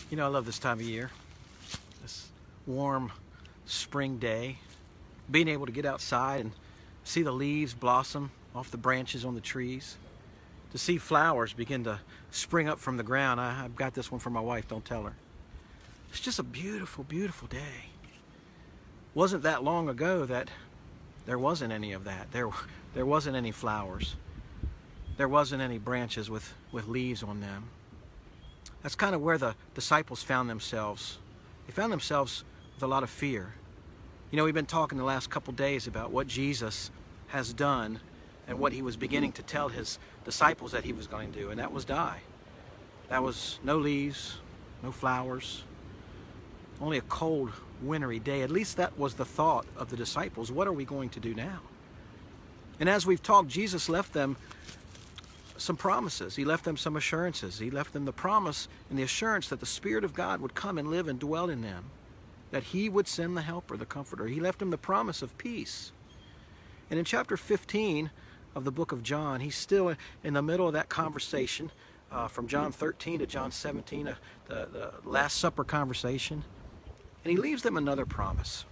You know, I love this time of year, this warm spring day, being able to get outside and see the leaves blossom off the branches on the trees, to see flowers begin to spring up from the ground. I've got this one for my wife, don't tell her. It's just a beautiful, beautiful day. Wasn't that long ago that there wasn't any of that. There wasn't any flowers. There wasn't any branches with leaves on them. That's kind of where the disciples found themselves. They found themselves with a lot of fear. You know, we've been talking the last couple days about what Jesus has done and what he was beginning to tell his disciples that he was going to do, and that was die. That was no leaves, no flowers, only a cold, wintry day. At least that was the thought of the disciples. What are we going to do now? And as we've talked, Jesus left them some promises. He left them some assurances. He left them the promise and the assurance that the Spirit of God would come and live and dwell in them, that he would send the helper, the comforter. He left them the promise of peace. And in chapter 15 of the book of John, he's still in the middle of that conversation from John 13 to John 17, the Last Supper conversation. And he leaves them another promise.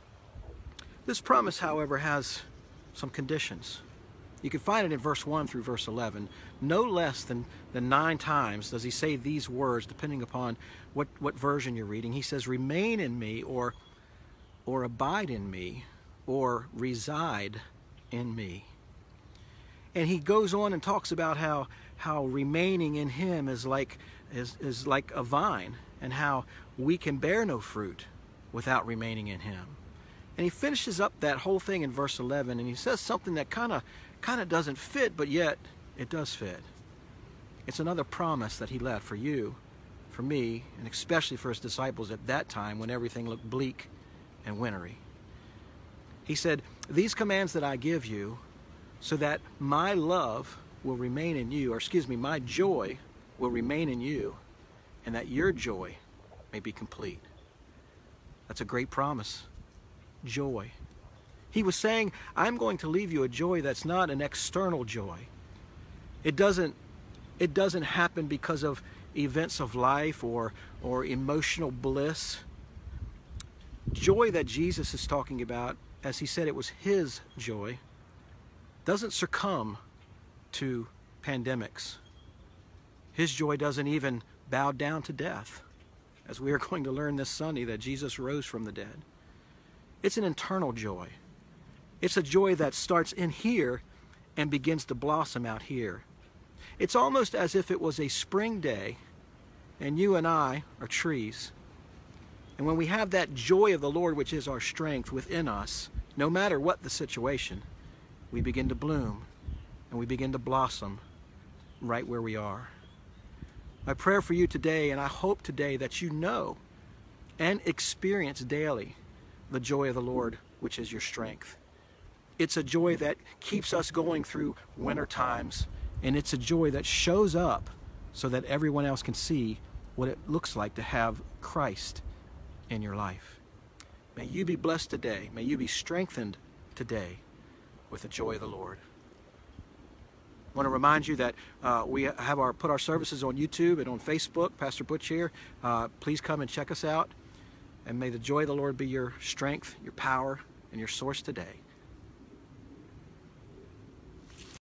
This promise, however, has some conditions. You can find it in verse 1 through verse 11. No less than 9 times does he say these words, depending upon what version you're reading. He says, remain in me, or abide in me, or reside in me. And he goes on and talks about how remaining in him is like a vine, and how we can bear no fruit without remaining in him. And he finishes up that whole thing in verse 11, and he says something that kind of doesn't fit, but yet it does fit. It's another promise that he left for you, for me, and especially for his disciples at that time when everything looked bleak and wintry. He said, these commands that I give you, so that my love will remain in you, or excuse me, my joy will remain in you, and that your joy may be complete. That's a great promise. Joy. He was saying, I'm going to leave you a joy that's not an external joy. It doesn't happen because of events of life or emotional bliss. Joy that Jesus is talking about, as he said it was his joy, doesn't succumb to pandemics. His joy doesn't even bow down to death, as we are going to learn this Sunday that Jesus rose from the dead. It's an internal joy. It's a joy that starts in here and begins to blossom out here. It's almost as if it was a spring day and you and I are trees. And when we have that joy of the Lord, which is our strength within us, no matter what the situation, we begin to bloom and we begin to blossom right where we are. My prayer for you today, and I hope today, that you know and experience daily the joy of the Lord, which is your strength. It's a joy that keeps us going through winter times, and it's a joy that shows up so that everyone else can see what it looks like to have Christ in your life. May you be blessed today. May you be strengthened today with the joy of the Lord. I want to remind you that we have put our services on YouTube and on Facebook. Pastor Butch here. Please come and check us out. And may the joy of the Lord be your strength, your power, and your source today.